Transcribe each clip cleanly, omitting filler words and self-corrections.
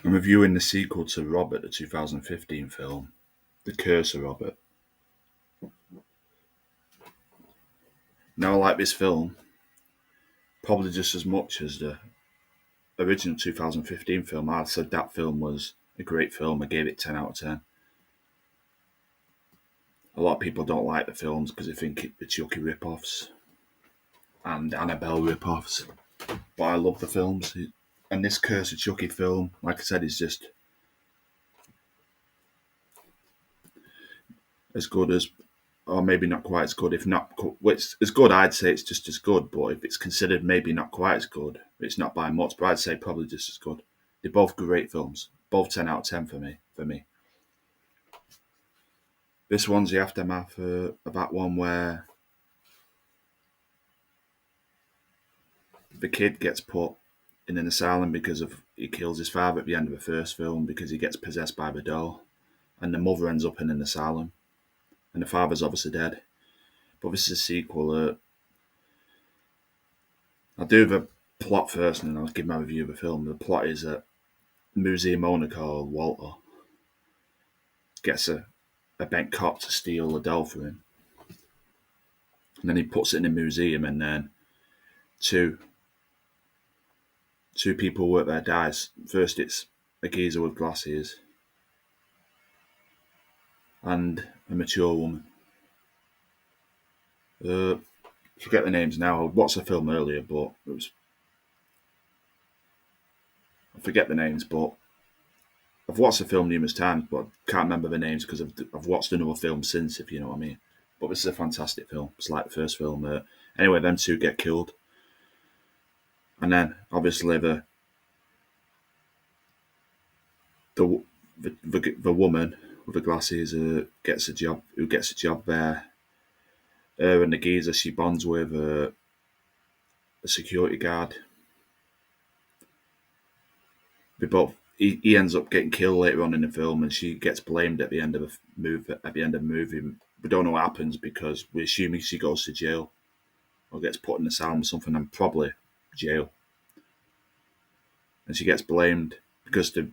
I'm reviewing the sequel to Robert, the 2015 film, The Curse of Robert. Now, I like this film probably just as much as the original 2015 film. I said that film was a great film. I gave it 10 out of 10. A lot of people don't like the films because they think it's Chucky rip-offs and Annabelle rip-offs. But I love the films. And this Curse of Chucky film, like I said, is just as good as, or maybe not quite as good. If not, it's as good, I'd say it's just as good. But if it's considered maybe not quite as good, it's not by much. But I'd say probably just as good. They're both great films. Both 10 out of 10 for me. This one's the aftermath of that one where the kid gets put in an asylum because of he kills his father at the end of the first film because he gets possessed by the doll, and the mother ends up in an asylum, and the father's obviously dead. But this is a sequel. I'll do the plot first, and then I'll give my review of the film. The plot is that museum owner called Walter gets a bent cop to steal a doll from him, and then he puts it in a museum, and then two people work there dies. First, it's a geezer with glasses and a mature woman. Forget the names now. I watched the film earlier, but I forget the names. But I've watched the film numerous times, but I can't remember the names because I've watched another film since, if you know what I mean. But this is a fantastic film. It's like the first film. Anyway, them two get killed, and then obviously the the woman with the glasses gets a job. Who gets a job there? Her and the geezer she bonds with a security guard. They both he ends up getting killed later on in the film, and she gets blamed at the end of the movie. At the end of the movie, we don't know what happens because we're assuming she goes to jail or gets put in the asylum or something, and probably jail. And she gets blamed because the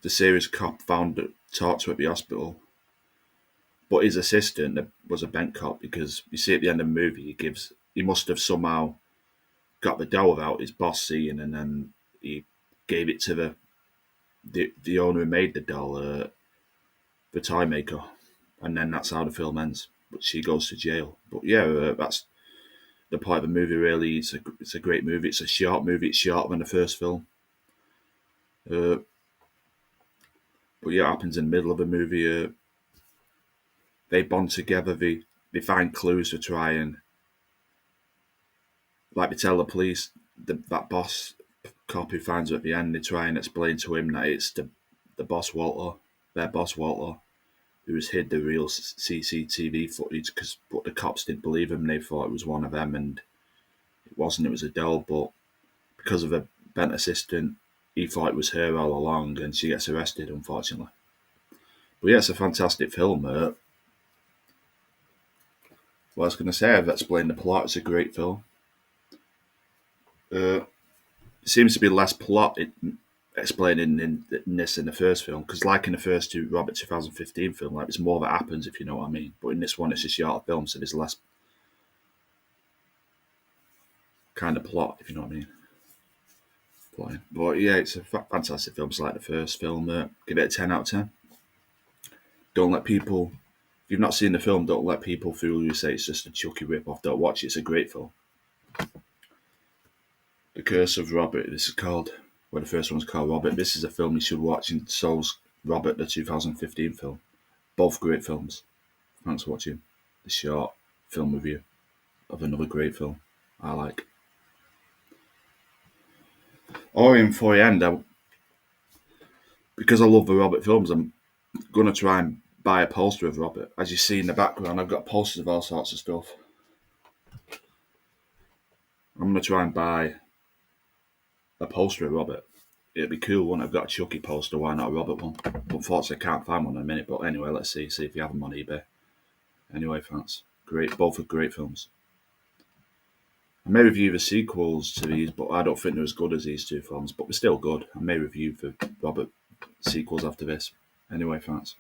serious cop found that talked to her at the hospital, but his assistant was a bent cop because you see at the end of the movie he must have somehow got the dough without his boss seeing, and then he gave it to the owner who made the doll, the toy maker, and then that's how the film ends. But she goes to jail. But yeah, that's the part of the movie. Really, it's a great movie. It's a short movie. It's shorter than the first film. Uh, but yeah, it happens in the middle of the movie. They bond together. They find clues to try and like they tell the police that boss cop who finds her at the end. They try and explain to him that it's the boss Walter, their boss Walter, who has hid the real CCTV footage but the cops didn't believe him. They thought it was one of them, and it wasn't. It was Adele, but because of a bent assistant, he thought it was her all along, and she gets arrested, unfortunately. But yeah, it's a fantastic film. What I was going to say, I've explained the plot. It's a great film. Uh, it seems to be less plot explaining in this in the first film, because like in the first two Robert 2015 film, like it's more that happens, if you know what I mean. But in this one, it's a shorter film, so there's less kind of plot, if you know what I mean. Plotting. But yeah, it's a fantastic film. It's like the first film. Give it a 10 out of 10. Don't let people, if you've not seen the film, don't let people fool you, say it's just a Chucky rip-off. Don't watch it. It's a great film. The Curse of Robert, this is called, well, the first one's called Robert. This is a film you should watch, and so's Robert, the 2015 film. Both great films. Thanks for watching the short film review of another great film I like. Or in for the end, because I love the Robert films, I'm going to try and buy a poster of Robert. As you see in the background, I've got posters of all sorts of stuff. I'm going to try and buy a poster of Robert. It'd be cool, wouldn't it? I've got a Chucky poster, why not a Robert one? Unfortunately, I can't find one in a minute, but anyway, let's see if you have them on eBay. Anyway, thanks. Great, both are great films. I may review the sequels to these, but I don't think they're as good as these two films. But they're still good. I may review the Robert sequels after this. Anyway, thanks.